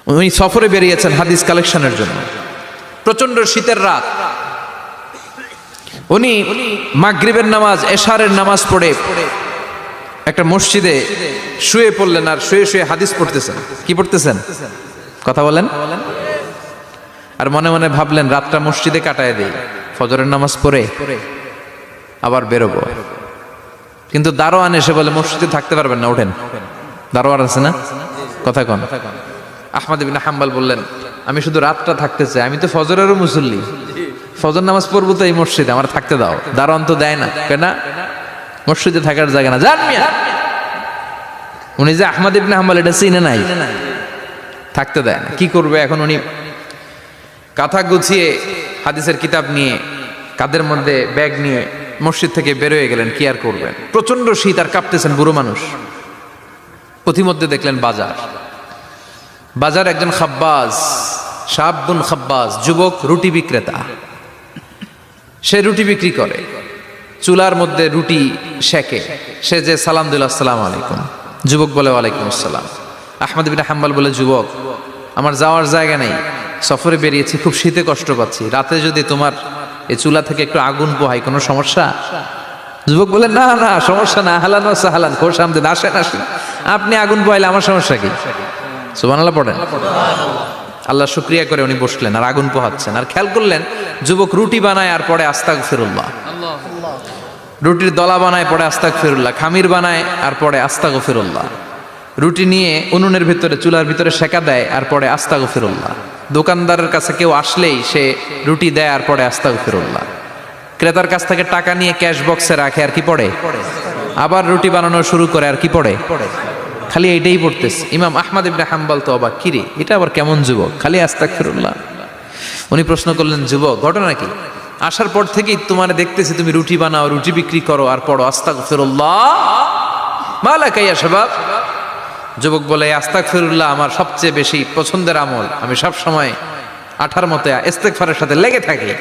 উনি সফরে বেরিয়েছেন হাদিস কালেকশনের জন্য। প্রচন্ড শীতের রাত, উনি মাগরিবের নামাজ, এশারের নামাজ পড়ে একটা মসজিদে শুয়ে পড়লেন, আর শুয়ে শুয়ে হাদিস পড়তেছেন। কি পড়তেছেন? কথা বলেন। আর মনে মনে ভাবলেন রাতটা মসজিদে কাটায় দেই, ফজরের নামাজ পড়ে আবার বেরোবো। কিন্তু দারোয়ান এসে বলে মসজিদে থাকতে পারবেন না, ওঠেন। দারোয়ান আছে না? কথা কন। আহমদ ইবনে হাম্বল বললেন আমি শুধু রাতটা থাকতে চাই, আমি তো ফজরেরও মুসল্লি, ফজর নামাজ পড়বো তো এই মসজিদে, আমার থাকতে দাও। দারোয়ান তো দেয় না, কেন? মসজিদে থাকার জায়গা না, জান মিয়া। উনি যে আহমদ ইবনে হাম্বল এটা চিনে নাই, থাকতে দেয় না। কি করবে এখন? উনি কাঁথা গুছিয়ে হাদিসের কিতাব নিয়ে কাঁধের মধ্যে ব্যাগ নিয়ে মসজিদ থেকে বেরোয় গেলেন। কি আর করবেন, প্রচন্ড শীত, আর কাঁপতেছেন, বুড়ো মানুষ। পথিমধ্যে দেখলেন বাজার। বাজার একজন খাব্বাজ, শাবুন খাব্বাজ, যুবক রুটি বিক্রেতা। সে রুটি বিক্রি করে, চুলার মধ্যে রুটি সেকে। সে যে সালাম দিল আসসালামু আলাইকুম, যুবক বলে ওয়ালাইকুম আসসালাম। আহমদ ইবনে হাম্বল বলে যুবক আমার যাওয়ার জায়গা নেই, সফরে বেরিয়েছি, খুব শীতে কষ্ট পাচ্ছি, রাতে যদি তোমার এই চুলা থেকে একটু আগুন পোহাই কোনো সমস্যা? যুবক বলে না না সমস্যা না, আহলান ওয়া সাহলান, খোশ আমদেদ, আসেন আসেন, আপনি আগুন পোহাইলে আমার সমস্যা কি? সুবহানাল্লাহ পড়েন। আল্লাহ শুকরিয়া করে উনি বসলেন আর আগুন পোহাচ্ছেন। আর খেয়াল করলেন যুবক রুটি বানায় আর পরে আস্তাগফিরুল্লাহ, রুটির দলা বানায় পরে আস্তাগফিরুল্লাহ, খামির বানায় আর পরে আস্তাগফিরুল্লাহ, রুটি নিয়ে উনুনের ভিতরে চুলার ভিতরে সেকা দেয় আর পরে আস্তাগফিরুল্লাহ। দোকানদারের কাছে কেউ আসলেই সে রুটি দেয় আর পরে আস্তাগফিরুল্লাহ। ক্রেতার কাছ থেকে টাকা নিয়ে ক্যাশ বক্সে রাখে আর কি পড়ে, আবার রুটি বানানো শুরু করে আর কি পড়ে, খালি এইটাই পড়তেছে। ইমাম আহমদ ইবনে হাম্বল তো অবাক, কিরে এটা আবার কেমন যুবক, খালি আস্তাগফিরুল্লাহ। উনি প্রশ্ন করলেন যুবক ঘটনা কি? আসার পর থেকেই তোমার দেখতেছি তুমি রুটি বানাও, রুটি বিক্রি করো আর পড়ো আস্তাগফিরুল্লাহ, মালাকা ইয়া শাবাব। যুবক বলে আস্তাগফিরুল্লাহ আমার সবচেয়ে বেশি পছন্দের আমল, আমি সব সময় আঠার মতো ইস্তেগফারের সাথে লেগে থাকি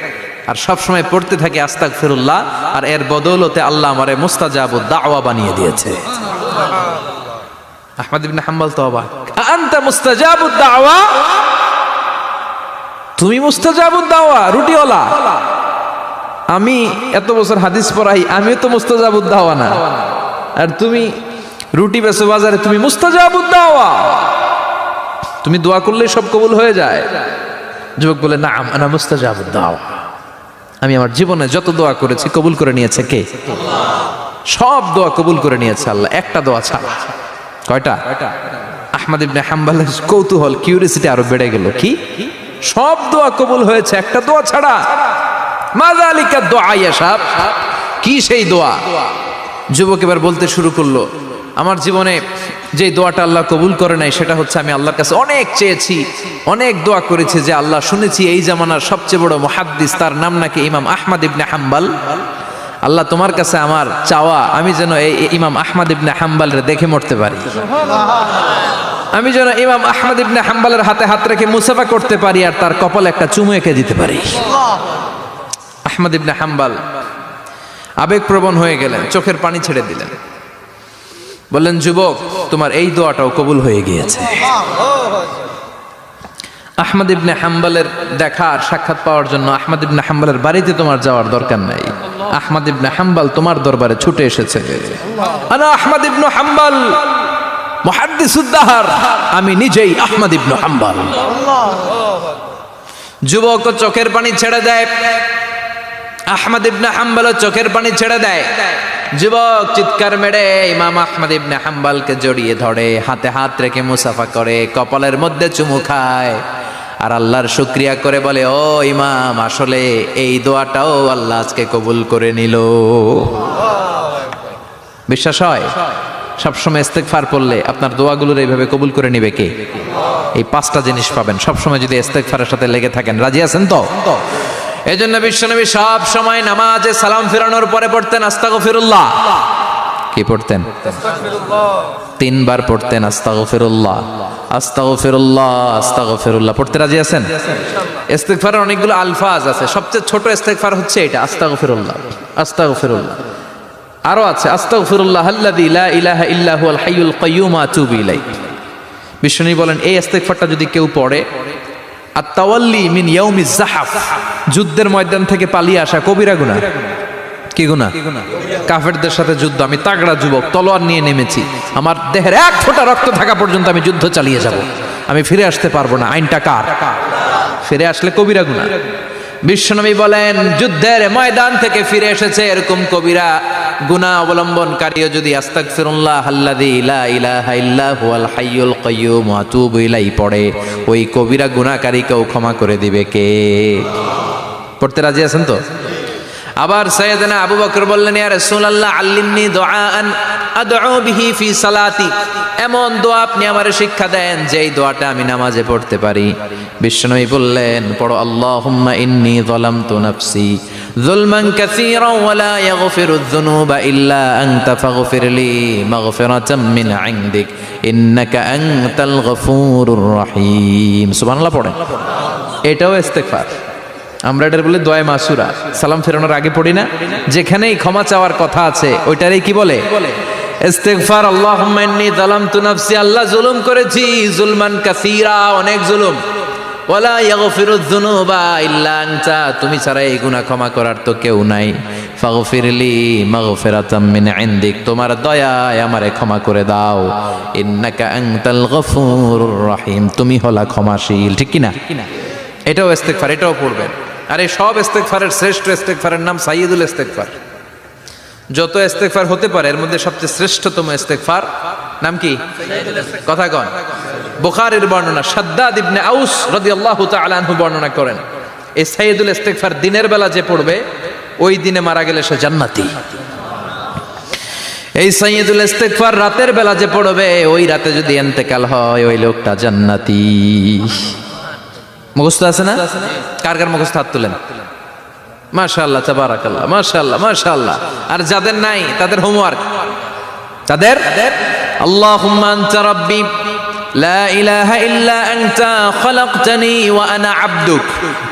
আর সব সময় পড়তে থাকি আস্তাগফিরুল্লাহ, আর এর বদৌলতে আল্লাহ আমারে মুস্তাজাবুদ দাওয়া বানিয়ে দিয়েছে। আহমদ ইবনে হাম্বল তো অবাক, আনতা মুস্তাজাবুদ দাওয়া, তুমি মুস্তাজাবুদ দাওয়া, রুটিওয়ালা। আমি এত বছর হাদিস পড়াই, আমিও তো মুস্তাজাবুদ দাওয়া না, আর তুমি রুটি বেচো বাজারে, তুমি মুস্তাজাবুদ দাওয়া, তুমি দোয়া করলেই সব কবুল হয়ে যায়। যুবক বলে নাম আনা মুস্তাজাবুদ দাওয়া, আমি আমার জীবনে যত দোয়া করেছি কবুল করে নিয়েছে কে? সব দোয়া কবুল করে নিয়েছে আল্লাহ, একটা দোয়া ছাড়া। কয়টা? আহমদ ইবনে হাম্বলের কৌতূহল, কিউরিসিটি আরো বেড়ে গেল। কি? সব দোয়া কবুল হয়েছে একটা দোয়া ছাড়া। মাযালিকা দোয়া ইয়া শাব, কি সেই দোয়া? যুবক এবার বলতে শুরু করলো আমার জীবনে যে দোয়াটা আল্লাহ কবুল করে নাই সেটা হচ্ছে আমি আল্লাহর কাছে অনেক চেয়েছি, অনেক দোয়া করেছি যে আল্লাহ শুনেছি এই জামানার সবচেয়ে বড় মুহাদ্দিস, তার নাম নাকি ইমাম আহমদ ইবনে হাম্বল। আল্লাহ তোমার কাছে আমার চাওয়া আমি যেন এই ইমাম আহমদ ইবনে হাম্বলরে দেখে মরতে পারি, আমি যেন ইমাম আহমদ ইবনে হাম্বলের হাতে হাত রেখে মুসাফা করতে পারি আর তার কপালে একটা চুমু এঁকে দিতে পারি। আহমদ ইবনে হাম্বল আবেগপ্রবণ হয়ে গেলেন, চোখের পানি ছেড়ে দিলেন, বললেন যুবক তোমার এই দোয়াটাও কবুল হয়ে গিয়েছে। আহমদ ইবনে হাম্বলের দেখার সাক্ষাৎ পাওয়ার জন্য আহমদ ইবনে হাম্বলের বাড়িতে তোমার যাওয়ার দরকার নাই, আহমদ ইবনে হাম্বল তোমার দরবারে ছুটে এসেছে। আনা আহমদ ইবনে হাম্বল মুহাদ্দিসুদ দাহর, আমি নিজেই আহমদ ইবনে হাম্বল। যুবক চোখের পানি ছেড়ে দেয়, আহমদ ইবনে হাম্বল চোখের পানি ছেড়ে দেয়। যুবক চিৎকার মেরে ইমাম আহমদ ইবনে হাম্বলকে জড়িয়ে ধরে, হাতে হাত রেখে মুসাফা করে, কপালের মধ্যে চুমু খায় আর আল্লাহর শুকরিয়া করে বলে ও ইমাম, আসলে এই দোয়াটাও আল্লাহ আজকে কবুল করে নিল। বিশ্বাস হয়? সবসময় ইস্তেগফার করলে আপনার দোয়াগুলোর এইভাবে কবুল করে নিবে কে? এই পাঁচটা জিনিস পাবেন সবসময় যদি ইস্তেগফারের সাথে লেগে থাকেন। রাজি আছেন তো? এই জন্য বিশ্বনবী সব সময় নামাজে সালাম ফেরানোর পরে পড়তেন আস্তাগফিরুল্লাহ। কি পড়তেন? তিনবার পড়তেন আস্তাগফিরুল্লাহ, আস্তাগফিরুল্লাহ, আস্তাগফিরুল্লাহ। পড়তে রাজি আছেন? ইস্তেগফারের অনেকগুলো আলফাজ আছে, সবচেয়ে ছোট ইস্তেগফার হচ্ছে এটা আস্তাগফিরুল্লাহ, আস্তাগফিরুল্লাহ। আরো আছে আস্তাগফিরুল্লাহ আল্লাযী লা ইলাহা ইল্লা হুয়াল হাইয়ুল কাইয়্যুম আতুবু ইলাইহি। বিশ্বনবী বলেন এই ইস্তেগফারটা যদি কেউ পড়ে, আত-তাওয়াল্লি মিন ইয়াউমিজ যাহাফ, যুদ্ধের ময়দান থেকে পালিয়ে আসা কবিরা গুনাহ। কি গুনাহ? কাফেরদের সাথে যুদ্ধ, আমি তাগড়া যুবক, তলোয়ার নিয়ে নেমেছি, আমার দেহের এক ফোঁটা রক্ত থাকা পর্যন্ত আমি যুদ্ধ চালিয়ে যাব, আমি ফিরে আসতে পারবো না, আইনটা কার? ফিরে আসলে কবিরা গুনাহ। বিশ্বনবী বলেন যুদ্ধের ময়দান থেকে ফিরে এসেছে এরকম কবিরা গুনাহ অবলম্বনকারীও যদি আস্তাগফিরুল্লাহ আল্লাযী লা ইলাহা ইল্লা হুয়াল হাইয়ুল কাইয়্যুম ওয়া আতুবু ইলাইহি পড়ে, ওই কবিরা গুনাহকারীকেও ক্ষমা করে দিবে কে? পড়তে রাজি আছেন তো? আবার সাইয়েদনা আবু বকর বললেন, ইয়া রাসূলুল্লাহ আল্লিমনি দুআআন আদউ বিহি ফি সালাতি, এমন দোয়া আপনি আমারে শিক্ষা দেন যেই দোয়াটা আমি নামাজে পড়তে পারি। বিশ্বনবী বললেন, পড়ো আল্লাহুম্মা ইন্নী যালামতু নাফসি যুলমান কাসীরা ওয়া লা ইয়াগফিরুয যুনুবা ইল্লা আনতা ফাগফিরলি মাগফিরাতাম মিন ইনদিক ইন্নাকা আনতাল গফুরুর রহিম। সুবহানাল্লাহ পড়েন। এটাও ইস্তেগফার। আমরা এটার বলে দোয়া মাসুরা, সালাম ফেরানোর আগে পড়ি না? যেখানেই ক্ষমা চাওয়ার কথা আছে ওইটারই কি বলে? ইস্তেগফার। আল্লাহুম্মা ইন্নী যালামতু নাফসি, আল্লাহ জুলুম করেছি, যুলমান কাসীরা, অনেক জুলুম, ওয়ালা ইয়াগফিরুয যুনুবা ইল্লা আনতা, তুমি ছাড়া এই গুনাহ ক্ষমা করার তো কেউ নাই, ফাগফিরলি মাগফিরাতাম মিন ইনদিক, তোমার দয়ায় আমারে ক্ষমা করে দাও, ইন্নাকা আনতাল গফুরুর রহিম, তুমি হলা ক্ষমাশীল। ঠিক কি না? এটাও ইস্তেগফার, এটাও পড়বেন। আর এই সব ইস্তেগফারের শ্রেষ্ঠ ইস্তেগফারের নাম সাইয়্যিদুল ইস্তেগফার। যত ইস্তেগফার হতে পারে এর মধ্যে সবচেয়ে শ্রেষ্ঠতম ইস্তেগফার নাম কি? কথা কন। বুখারীর বর্ণনা, শাদ্দাদ ইবনে আউস রাদিয়াল্লাহু তাআলা আনহু বর্ণনা করেন, এই সাইয়্যিদুল ইস্তেগফার দিনের বেলা যে পড়বে ওই দিনে মারা গেলে সে জান্নাতি। এই সাইয়্যিদুল ইস্তেগফার রাতের বেলা যে পড়বে ওই রাতে যদি ইন্তেকাল হয় ওই লোকটা জান্নাতি। মুখস্থ আছে না? কার কার মুখস্থ হাত তুলেন। মাশাআল্লাহ, তাবারাকাল্লাহ, মাশাআল্লাহ, মাশাআল্লাহ। আর যাদের নাই তাদের হোমওয়ার্ক, তাদের আল্লাহুম্মা আনতা রাব্বি লা ইলাহা ইল্লা আনতা খালাকতানি ওয়া আনা আবদুক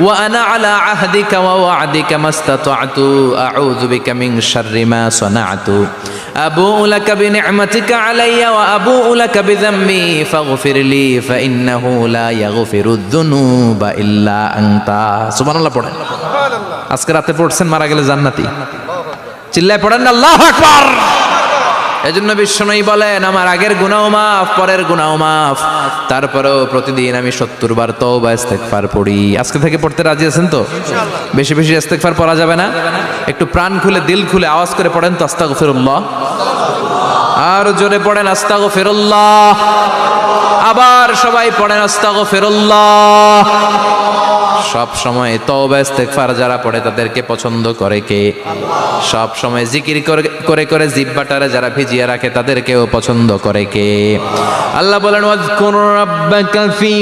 ওয়া আনা আলা আহদিকা ওয়া ওয়া'দিকা মাস্তাতা'তু আউযু বিকা মিন শাররি মা সানা'তু আবুউ লাকা বিনি'মাতিকা আলাইয়া ওয়া আবুউ লাকা বিযামবি ফাগফিরলি ফাইন্নাহু লা ইয়াগফিরুয যুনুবা ইল্লা আনতা। সুবহানাল্লাহ পড়েন। আজকে রাতে পড়ছেন, মারা গেলে জান্নাতি। চিল্লায় পড়েন না আল্লাহু আকবার। এজন্য বিশ্বনবী বলেন আমার আগের গুনাহ মাফ, পরের গুনাহ মাফ, তারপরেও প্রতিদিন আমি 70 বার তওবা ইস্তেগফার পড়ি। আজকে থেকে পড়তে রাজি আছেন তো? বেশি বেশি ইস্তেগফার পড়া যাবে না? একটু প্রাণ খুলে দিল খুলে আওয়াজ করে পড়েন তো আস্তাগফিরুল্লাহ। আর জোরে পড়েন আস্তাগফিরুল্লাহ। আবার সবাই পড়েন আস্তাগফিরুল্লাহ। সব সময় তওবা ইস্তেগফার যারা পড়ে তাদেরকে পছন্দ করে কে? সব সময় জিকির করে করে জিহ্বাটারে যারা ভিজিয়ে রাখে তাদেরকেও পছন্দ করে কে? আল্লাহ বলেন ওয়াজকুর রাব্বাকা ফি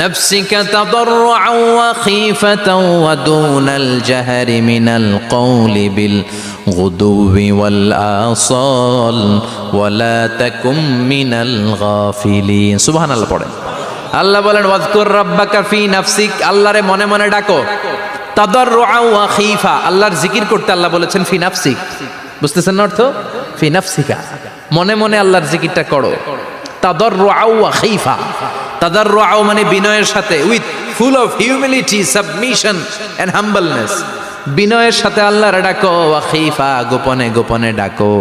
নাফসিকা তাদাররুআন ওয়া খীফাতান ওয়া দুনাল জাহরি মিনাল কওলি বিল গুদুবি ওয়াল আসাল ওয়া লা তাকুম মিনাল গাফিলিন। সুবহানাল্লাহ পড়েন। আল্লাহ বলেন ওয়াজকুর রাব্বাকা ফি নাফসিক, আল্লাহরে মনে মনে ডাকো, তাদাররুআন ওয়া খীফা, আল্লাহর জিকির করতে আল্লাহ বলেছেন ফি নাফসিক। বুঝতেছেন না অর্থ? ফি নাফসিকা, মনে মনে আল্লাহর জিকিরটা করো। তাদাররুআন ওয়া খীফা, তাদাররুআন মানে বিনয়ের সাথে, with full of humility, submission and humbleness, বিনয়ের সাথে আল্লাহরে ডাকো। ওয়া খীফা, গোপনে গোপনে ডাকো।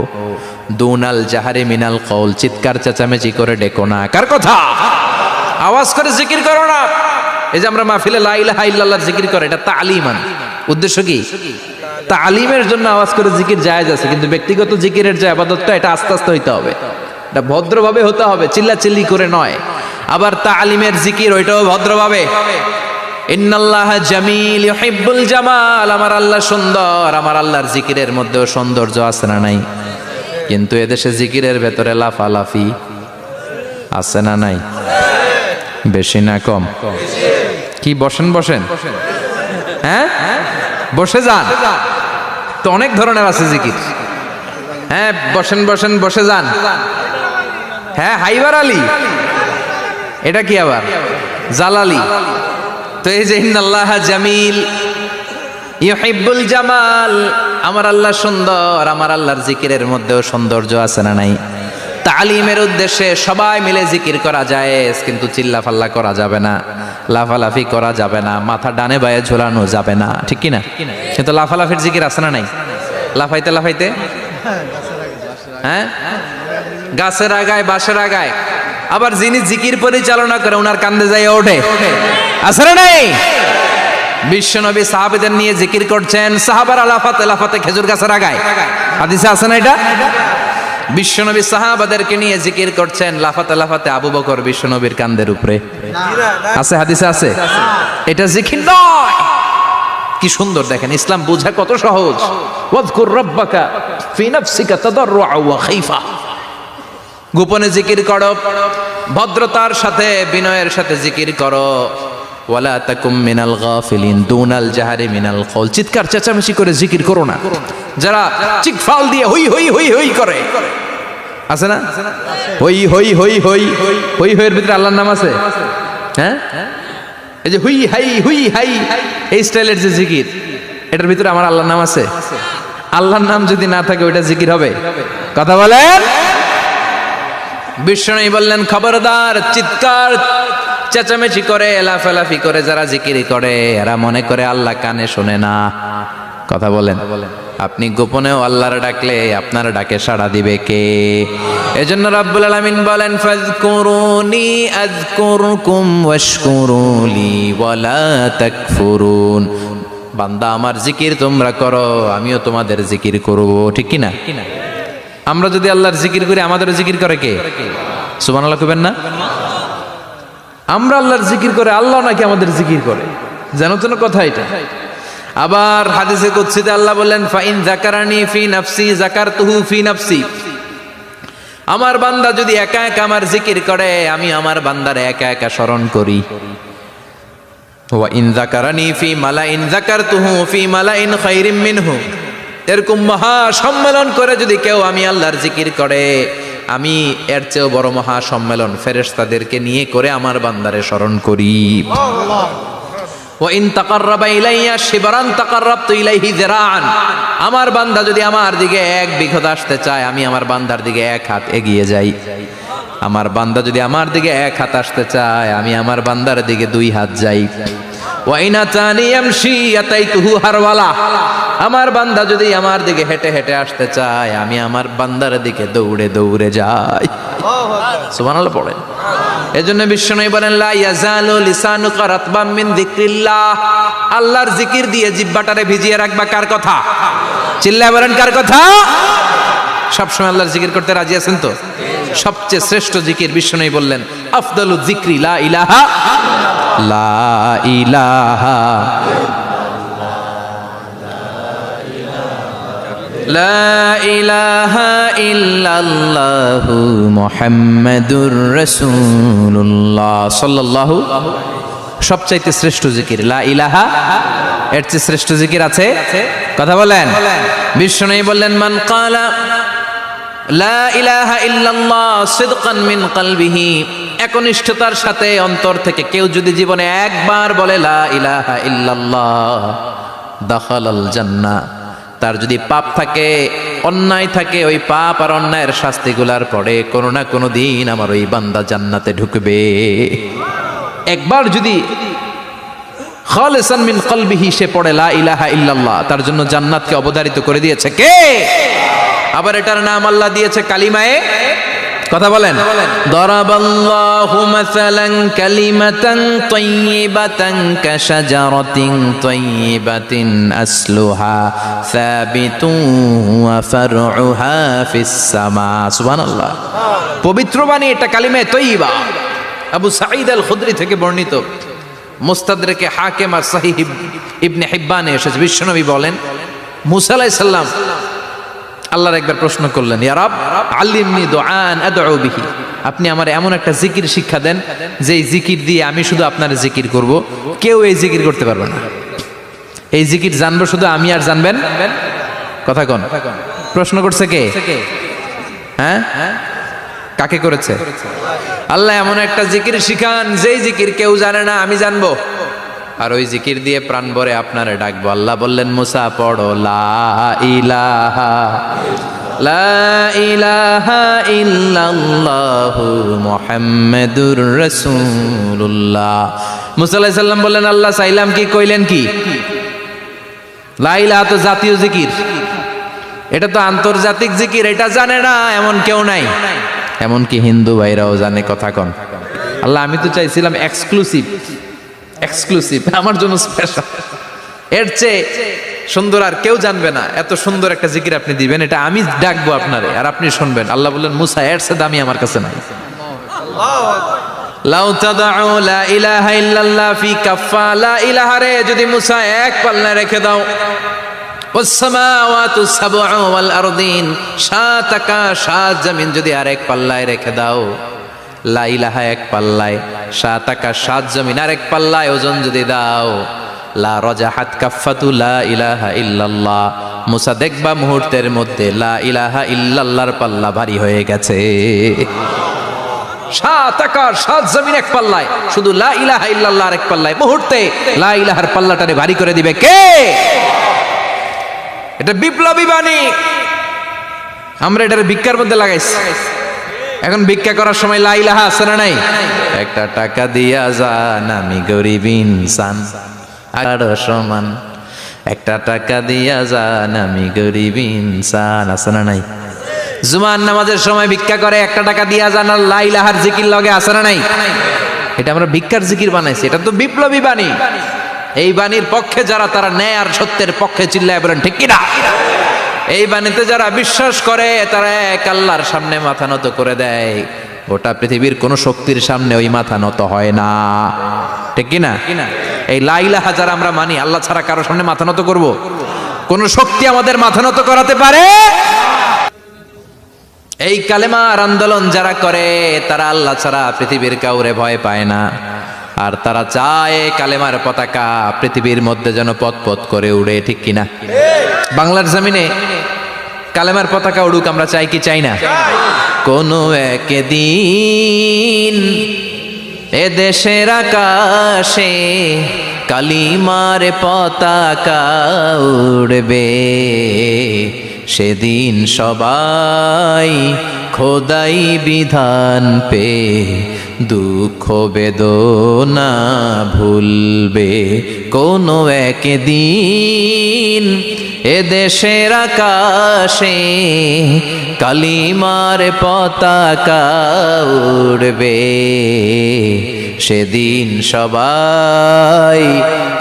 দুনাল জাহারি মিনাল কওল, চিৎকার চেঁচামেচি করে ডেকো না। কার কথা? আওয়াজ করে জিকির করো না। এই যে আমরা মাহফিলে লা ইলাহা ইল্লাল্লাহর জিকির করে, এটা তালিমান। উদ্দেশ্য কি? তালিমের জন্য আওয়াজ করে জিকির জায়েজ আছে, কিন্তু ব্যক্তিগত জিকিরের যে ইবাদতটা এটা আস্তে আস্তে হইতে হবে, এটা ভদ্রভাবে হতে হবে, চিল্লাচিল্লি করে নয়। আবার তালিমের জিকির ওইটাও ভদ্রভাবে। ইন্নাল্লাহা জামিল ইউহিব্বুল জামাল, আমার আল্লাহ সুন্দর, আমার আল্লাহর জিকিরের মধ্যেও সৌন্দর্য আছে না নাই? কিন্তু এদেশে জিকিরের ভেতরে লাফালাফি আছে না নাই? বেশি না কম? কি বসেন বসেন, হ্যাঁ বসে যান তো, অনেক ধরনের আছে জিকির। হ্যাঁ বসেন বসেন, বসে যান। হ্যাঁ হাইবার আলী, এটা কি আবার জালালি? তো এই যে ইন্নাল্লাহা জামিল ইউহিব্বুল জামাল, আমার আল্লাহ সুন্দর, আমার আল্লাহর জিকিরের মধ্যেও সৌন্দর্য আছে না নাই? তালিমের উদ্দেশ্যে সবাই মিলে জিকির করা যায়, কিন্তু চিল্লাফাল্লা করা যাবে না, লাফালাফি করা যাবে না, মাথা ডানে বায়ে ঝোলানো যাবে না, ঠিক কি না? কিন্তু লাফালাফির জিকির আছে না নাই? লাফাইতে লাফাইতে, হ্যাঁ, গাছের আগায় বাঁশের আগায়। আবার যিনি জিকির পরিচালনা করে ওনার কান্দে যাই ওঠে, আছে না নাই? বিশ্বনবী সাহাবীদের নিয়ে জিকির করছেন, সাহাবারা লাফাতে লাফাতে খেজুর গাছের আগায়। হাদিসে আছে না এটা? বিশ্বনবী সাহাবাদেরকে নিয়ে জিকির করছেন, লাফাতে লাফাতে আবু বকর বিশ্বনবীর কান্দের উপরে। আছে, হাদিসে আছে। এটা জিকির নয়। কি সুন্দর দেখেন, ইসলাম বোঝা কত সহজ। ওয়াজকুর রাব্বাকা ফি নাফসিকা তাদাররুআ ওয়া খাইফা। গোপনে জিকির করো, ভদ্রতার সাথে বিনয়ের সাথে জিকির করো। ওয়ালা তাকুম মিনাল গাফিলিন দুনাল জাহারি মিনাল কওল। চিৎকার চেঁচামেচি করে জিকির করো না। যারা চিকফাল দিয়ে হই হই হই হই করে, আছে না? হই হই হই হই হই হইয়ের ভিতরে আল্লাহর নাম আছে, হ্যাঁ? এই যে হুই হাই হুই হাই, এই স্টাইলের যে জিকির, এটার ভিতরে আমার আল্লাহর নাম আছে? আল্লাহর নাম যদি না থাকে ওইটা জিকির হবে? কথা বলেন। বিষ্ণু বললেন, খবরদার, চিৎকার চেঁচামেচি করে লাফালাফি করে যারা জিকির করে এরা মনে করে আল্লাহ কানে শোনে না। কথা বলেন। আপনি গোপনেও আল্লাহর ডাকলে আপনার ডাকে সাড়া দিবে কে? এজন্য রাব্বুল আলামিন বলেন, ফাযকুরুনি আযকুরকুম ওয়াশকুরুলি ওয়ালা তাকফুরুন। বান্দা আমার জিকির তোমরা করো, আমিও তোমাদের জিকির করব, ঠিক কি না? আমরা যদি আল্লাহর জিকির করি আমাদের জিকির করে কে? সুবহানাল্লাহ কইবেন না? আমরা আল্লাহর জিকির করে, আল্লাহ নাকি আমাদের জিকির করে, জানো তো না কথা এটা? আবার হাদিসে কুদসিতে আল্লাহ বললেন, ফাইন যাকারানি ফি নাফসি যাকারতুহু ফি নাফসি। আমার বান্দা যদি একা একা আমার জিকির করে, আমি আমার বান্দারে একা একা স্মরণ করি। ওয়া ইন যাকারানি ফি মালাইন যাকারতুহু ফি মালাইন খায়রিম মিনহু। এরকম মহা সম্মেলন করে যদি কেউ আমি আল্লাহর জিকির করে, আমি এর চেয়েও বড় মহা সম্মেলন ফেরেশতাদেরকে নিয়ে করে আমার বান্দারে স্মরণ করি। ওয়া ইন তাকাররাবা ইলাইয়া শিবরান তাকাররাবতু ইলাইহি যিরাআন। আমার বান্দা যদি আমার দিকে এক বিঘত আসতে চায়, আমি আমার বান্দার দিকে এক হাত এগিয়ে যাই। আমার বান্দা যদি আমার দিকে এক হাত আসতে চায়, আমি আমার বান্দার দিকে দুই হাত যাই। ওয়া ইন আতানি ইয়ামশি আতাইতুহু হারওয়ালা। আমার বান্দা যদি আমার দিকে হেঁটে হেঁটে আসতে চায়, আমি আমার বান্দার দিকে দৌড়ে দৌড়ে যাই। সুবহানাল্লাহ পড়েন। এজন্য বিশ্বনবী বলেন, লা ইয়াজালু লিসানুকা রাতবাম মিন যিকরিল্লাহ। আল্লাহর জিকির দিয়ে জিহ্বাটারে ভিজিয়ে রাখবা। কার কথা? চিল্লায় বলেন, কার কথা? সবসময় আল্লাহর জিকির করতে রাজি আছেন তো? সবচেয়ে শ্রেষ্ঠ জিকির বিশ্বনবী বললেন, আফদালু যিকরি লা ইলাহা লা ইলাহা লা ইলাহা ইল্লাল্লাহু মুহাম্মাদুর রাসূলুল্লাহ সাল্লাল্লাহু। সবচাইতে শ্রেষ্ঠ জিকির লা ইলাহা। এর চেয়ে শ্রেষ্ঠ জিকির আছে? কথা বলেন। বিশ্বনবী বললেন, মান ক্বালা লা ইলাহা ইল্লাল্লাহ সিদকান মিন কলবিহি। একনিষ্ঠতার সাথে অন্তর থেকে কেউ যদি জীবনে একবার বলে লা ইলাহা ইল্লাল্লাহ, দাখালাল জান্নাহ। তার যদি পাপ থাকে, অন্যায় থাকে, ওই পাপ আর অন্যায়ের শাস্তিগুলার পরে কোনো না কোনো দিন আমার ওই বান্দা জান্নাতে ঢুকবে। একবার যদি খালিসান মিন কলবিহি সে পড়ে লা ইলাহা ইল্লাল্লাহ, তার জন্য জান্নাতকে অবধারিত করে দিয়েছে কে? আবার এটার নাম আল্লাহ দিয়েছে কালিমায়ে। কথা বলেন। দরাবাল্লাহু মাসালান কালিমাতান তাইয়িবাতান কাশাজারাতিন তাইয়িবাতিন আসলুহা সাবিতুন ওয়া ফারউহা ফিস সামা। সুবহানাল্লাহ। পবিত্র বাণী এটা কালিমায়ে তাইয়িবা। আবু সাঈদ আল খুদরি থেকে বর্ণিত, মুস্তাদরেকে হাকিম আর সহিহ ইবনে হিব্বানে এসেছে। বিশ্বনবী বলেন, মুসা আলাইহিস সালাম আল্লাহর একবার প্রশ্ন করলেন, ইয়া রাব আল্লিমনি দুআন আদউ বিহি। আপনি আমার এমন একটা জিকির শিক্ষা দেন যে জিকির দিয়ে আমি শুধু আপনার জিকির করব, কেউ এই জিকির করতে পারবে না। এই জিকির জানবো শুধু আমি আর জানবেন। কথা কোন? প্রশ্ন করছে কে? হ্যাঁ, কাকে করেছে? আল্লাহ এমন একটা জিকির শিখান যেই জিকির কেউ জানে না, আমি জানবো, আর ওই জিকির দিয়ে প্রাণ ভরে আপনারে ডাকবো। আল্লাহ বললেন, মুসা পড়ো লা ইলাহা লা ইলাহা ইল্লাল্লাহু মুহাম্মাদুর রাসূলুল্লাহ। মুসা আলাইহিস সালাম বললেন, আল্লাহ চাইলাম কি, কইলেন কি? লা ইলাহা তো জাতীয় জিকির, এটা তো আন্তর্জাতিক জিকির, এটা জানে না এমন কেউ নাই। এমনকি হিন্দু ভাইরাও জানে। কথা কন আল্লাহ, আমি তো চাইছিলাম এক্সক্লুসিভ আমার জন্য স্পেশাল, এর চেয়ে সুন্দর আর কেউ জানবে না। এত সুন্দর একটা জিকির আপনি দিবেন, এটা আমি ডাকবো আপনারে আর আপনি শুনবেন। আল্লাহ বললেন, মুসা এর চেয়ে দামি আমার কাছে নাই। লাউ তাদউ লা ইলাহা ইল্লাল্লাহ ফি কাফা, লা ইলাহা রে যদি মুসা এক পাল্লায় রেখে দাও, ওয়াস সামাওয়াতু সাবউ ওয়াল আরদিন, সাত আকাশ সাত জমিন যদি আরেক পাল্লায় রেখে দাও, লা ইলাহা এক পাল্লায়, সাত আকাশ সাত জমিন আরেক পাল্লায় ওজন যদি দাও, লা রাজাহাত কাফাতু লা ইলাহা ইল্লাল্লাহ, মুসা দেখবা মুহূর্তের মধ্যে লা ইলাহা ইল্লাল্লাহর পাল্লা ভারী হয়ে গেছে। সাত আকাশ সাত জমিন এক পাল্লায়, শুধু লা ইলাহা ইল্লাল্লাহ এক পাল্লায়, মুহূর্তে লা ইলাহার পাল্লাটারে ভারী করে দিবে কে? এটা বিপ্লবী বাণী। আমরা এটার ভিক্ষার মধ্যে লাগাইছি। এখন ভিক্ষা করার সময় লা ইলাহা আছে না নাই? একটা টাকা দিয়া যান, আমি গরিব ইনসান আরো সমান, একটা টাকা দিয়া যান, আমি গরিব ইনসান, আছে না নাই? জুমার নামাজের সময় ভিক্ষা করে, একটা টাকা দিয়া যান, আর লা ইলাহার জিকির লগে, আছে না নাই? এটা আমরা ভিক্ষার জিকির বানাইছি। এটা তো বিপ্লবী বাণী। এই বাণীর পক্ষে যারা, তারা ন্যায় আর সত্যের পক্ষে চিল্লায় বলেন ঠিক কিনা? এই বাণীতে যারা বিশ্বাস করে, তারা এক আল্লাহর সামনে মাথা নত করে দেয়। গোটা পৃথিবীর কোন শক্তির সামনে ওই মাথা নত হয় না, ঠিক কিনা? এই লা ইলাহা যারা আমরা মানি, আল্লাহ ছাড়া কারো সামনে মাথা নত করব? কোন শক্তি আমাদের মাথা নত করাতে পারে? এই কালেমার আন্দোলন যারা করে, তারা আল্লাহ ছাড়া পৃথিবীর কাউরে ভয় পায় না। আর তারা চায় কালেমার পতাকা পৃথিবীর মধ্যে যেন পথ করে উড়ে, ঠিক কিনা? বাংলার জমিনে কালেমার পতাকা উড়ুক, আমরা চাই কি চাই না? কোনো একদিন এ দেশের আকাশে কালিমার পতাকা উড়বে, সেদিন সবাই খোদাই বিধান পে দুঃখ বেদনা ভুলবে। কোনো একদিন এ দেশের আকাশে কালিমার পতাকা উড়বে, সেদিন সবাই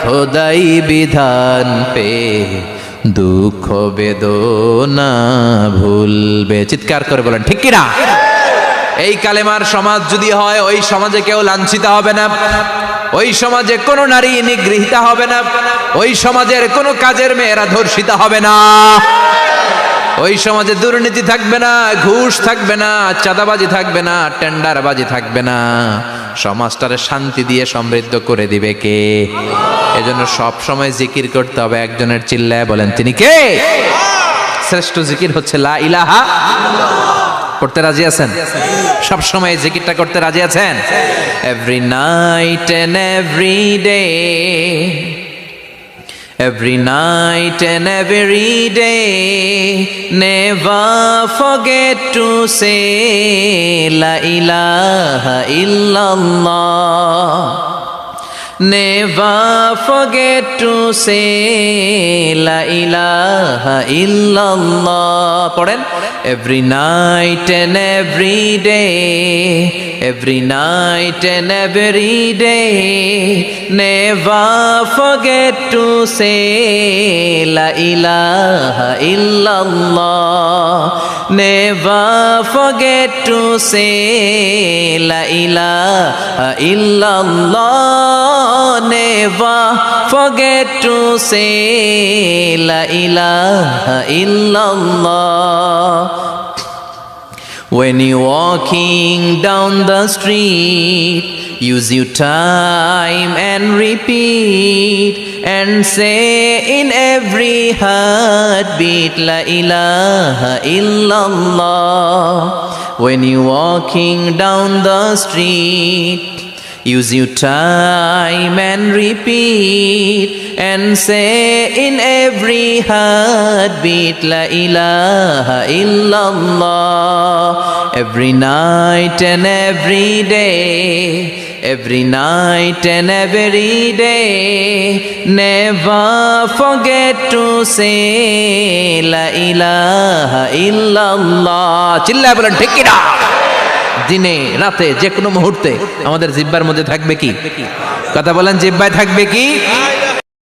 খোদাই বিধান পে দুঃখ বেদনা ভুলবে। চিৎকার করে বলেন ঠিক কিনা? এই কালেমার সমাজ যদি হয়, ওই সমাজে কেউ লাঞ্ছিত হবে না, ওই সমাজে কোনো নারী নিগৃহীতা হবে না, ওই সমাজের কোনো কাজের মেয়েরা ধর্ষিত হবে না, ওই সমাজে দুর্নীতি থাকবে না, ঘুষ থাকবে না, চাঁদাবাজি থাকবে না, টেন্ডারবাজি থাকবে না। সমাজটারে শান্তি দিয়ে সমৃদ্ধ করে দিবে কে? এজন্য সব সময় জিকির করতে হবে একজনের, চিল্লায় বলেন তিনি কে? শ্রেষ্ঠ জিকির হচ্ছে লা ইলাহা। করতে রাজি আছেন? সব সময় জিকিরটা করতে রাজি আছেন? Every night and every day, every night and every day, never forget to say la ilaha illallah, never forget to say la ilaha illallah. পড়েন, every night and every day, every night and every day, never forget to say la ilaha illallah, never forget to say la ilaha illallah, never forget to say la ilaha illallah. When you're walking down the street, use your time and repeat and say in every heartbeat la ilaha illallah. When you're walking down the street, use your time and repeat and say in every heartbeat La ilaha illallah. Every night and every day, every night and every day, never forget to say La ilaha illallah. চিল্লায় বলেন ঠিক কিনা? দিনে রাতে যে কোনো মুহূর্তে আমাদের জিহ্বার মধ্যে থাকবে কি? কথা বলেন, জিহ্বায় থাকবে কি?